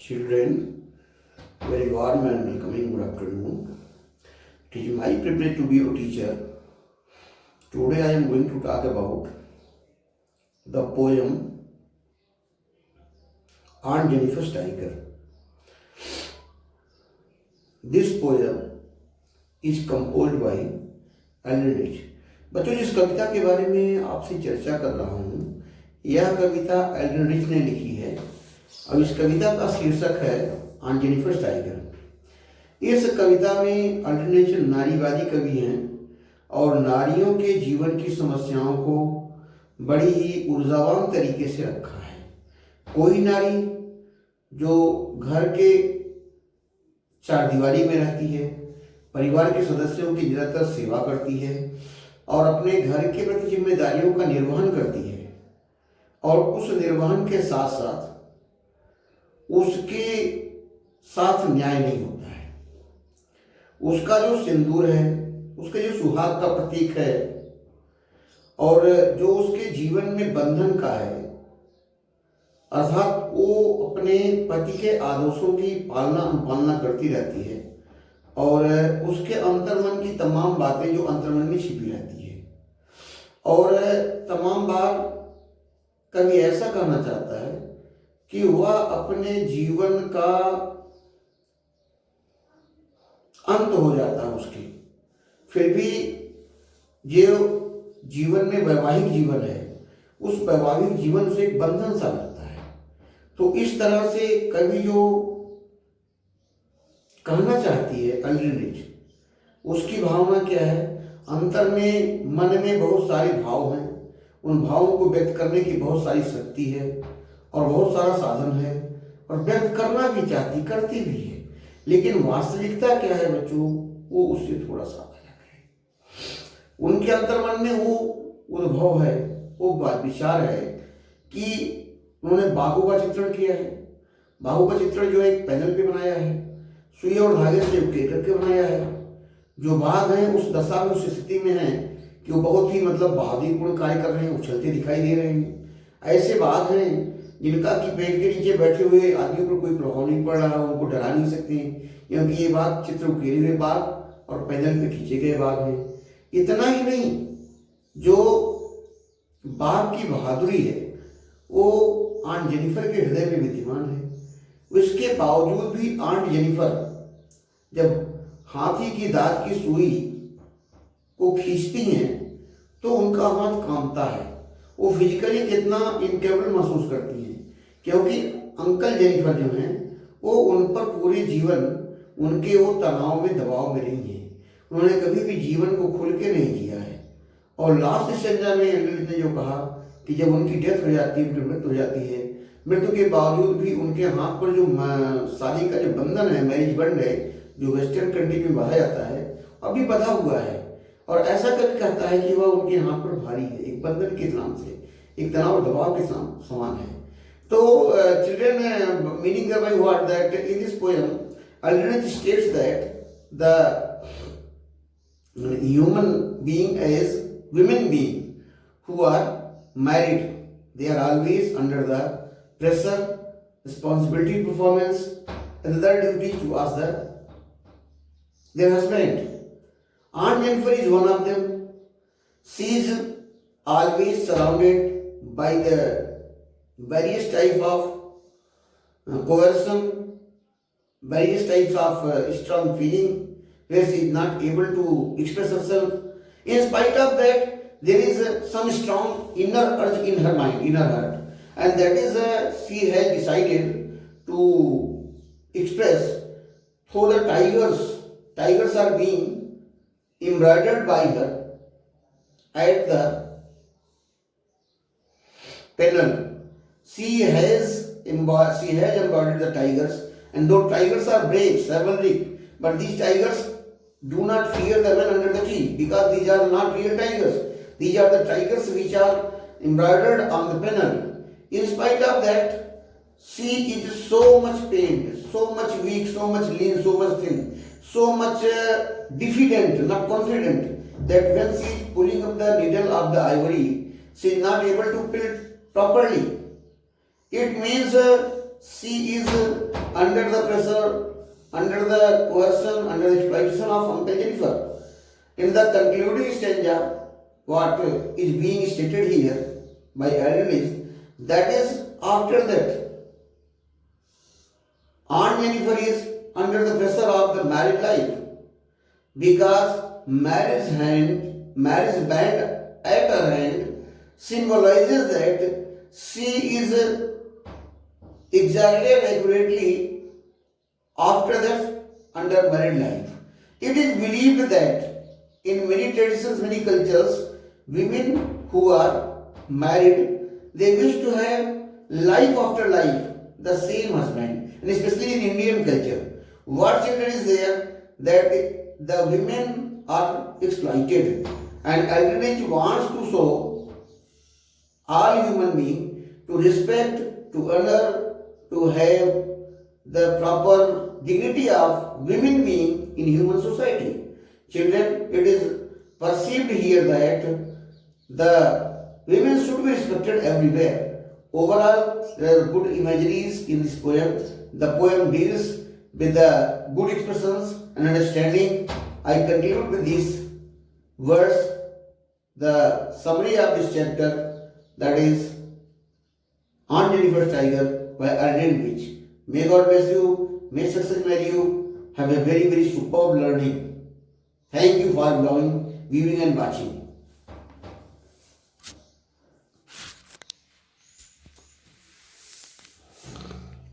Children, very warm and welcoming good afternoon. It is my privilege to be your teacher. Today I am going to talk about the poem Aunt Jennifer's Tiger. This poem is composed by Alan Rich. बच्चों, जिस कविता के बारे में आपसे चर्चा कर रहा हूँ, यह कविता एलन रिच ने लिखी है और इस कविता का शीर्षक है ऑन जेनिफर टाइगर। इस कविता में एलन रिच नारीवादी कवि हैं और नारियों के जीवन की समस्याओं को बड़ी ही ऊर्जावान तरीके से रखा है। कोई नारी जो घर के चारदीवारी में रहती है, परिवार के सदस्यों की निरंतर सेवा करती है और अपने घर के प्रति जिम्मेदारियों का निर्वहन करती है, और उस निर्वहन के साथ साथ उसके साथ न्याय नहीं होता है। उसका जो सिंदूर है, उसके जो सुहाग का प्रतीक है और जो उसके जीवन में बंधन का है, अर्थात वो अपने पति के आदर्शों की पालना अनुपालना करती रहती है और उसके अंतर्मन की तमाम बातें जो अंतर्मन में छिपी रहती है। और तमाम बार कवि ऐसा कहना चाहता है कि वह अपने जीवन का अंत हो जाता है उसके, फिर भी जो जीवन में वैवाहिक जीवन है, उस वैवाहिक जीवन से एक बंधन सा लगता है। तो इस तरह से कवि जो कहना चाहती है एलन रिच, उसकी भावना क्या है? अंतर में, मन में बहुत सारे भाव हैं, उन भावों को व्यक्त करने की बहुत सारी शक्ति है और बहुत सारा साधन है और व्यक्त करना भी चाहती, करती भी है, लेकिन वास्तविकता क्या है बच्चों, वो उससे थोड़ा सा अलग है। उनके अंतर्मन में वो उद्भव है, वो विचार है कि उन्होंने बाघों का चित्रण किया है। बाघों का चित्रण जो एक पैनल पे बनाया है, सुई और धागे से उकेर करके बनाया है। जो बाघ हैं उस दशा में, उस स्थिति में हैं कि वो बहुत ही बहादुरीपूर्ण कार्य कर रहे हैं, उछलते दिखाई दे रहे हैं। ऐसे बाघ हैं जिनका कि पेड़ के नीचे बैठे हुए आदमियों पर कोई प्रभाव नहीं पड़ रहा, उनको डरा नहीं सकते, क्योंकि ये बाघ चित्र उकेरे हुए बाघ और पैदल पे खींचे गए बाघ हैं। इतना ही नहीं, जो बाघ की बहादुरी है वो आंट जेनिफर के हृदय में विद्यमान है। उसके बावजूद भी आंट जेनिफर जब हाथी की दांत की सुई को खींचती हैं तो उनका हाथ कांपता है। वो फिजिकली कितना इनकेबल महसूस करती हैं, क्योंकि अंकल जेनिफर जो हैं वो उन पर पूरे जीवन उनके वो तनाव में, दबाव में रही हैं। उन्होंने कभी भी जीवन को खुल के नहीं जिया है। और लास्ट संज्ञा में ललित ने जो कहा कि जब उनकी डेथ हो जाती है, उनकी मृत्यु हो जाती है, मृत्यु के बावजूद भी उनके हाथ पर जो शादी का जो बंधन है, मैरिज बंड है, जो वेस्टर्न कंट्री में बांधा जाता है, अभी बंधा हुआ है। और ऐसा कभी कहता है कि वह उनके हाथ पर भारी है, एक बंधन के नाम से, एक तनाव दबाव के समान है। तो children, meaning by what that in this poem Alan Rich states that the human being as women being who are married, they are always under the pressure, responsibility, performance and other duties towards their husband. Aunt Jennifer is one of them. She is always surrounded by the various type of coercion, various types of strong feeling where she is not able to express herself. In spite of that, there is some strong inner urge in her mind, in her heart, and that is she has decided to express through the tigers. Tigers are being embroidered by her at the panel. She has embroidered the tigers, and those tigers are brave, chivalric, but these tigers do not fear the men under the tree, because these are not real tigers. These are the tigers which are embroidered on the panel. In spite of that, she is so much pained, so much weak, so much lean, so much thin, so much diffident, not confident, that when she is pulling up the needle of the ivory, she is not able to pull it properly. It means she is under the pressure, under the coercion, under the exploitation of Uncle Jennifer. In the concluding stanza, what is being stated here by Alden is that is after that, Aunt Jennifer is under the pressure of the married life because marriage band at her hand symbolizes that she is exactly and accurately after that under married life. It is believed that in many traditions, many cultures, women who are married, they wish to have life after life the same husband, and especially in Indian culture. What stated is there that the women are exploited, and Aldrich wants to show all human beings to respect, to honor, to have the proper dignity of women being in human society. Children, it is perceived here that the women should be respected everywhere. Overall, there are good imageries in this poem. The poem deals with the good expressions and understanding. I conclude with these words the summary of this chapter, that is Aunt Jennifer's Tiger by Alden Beach. May God bless you, may success marry you, have a very, very superb learning. Thank you for viewing and watching.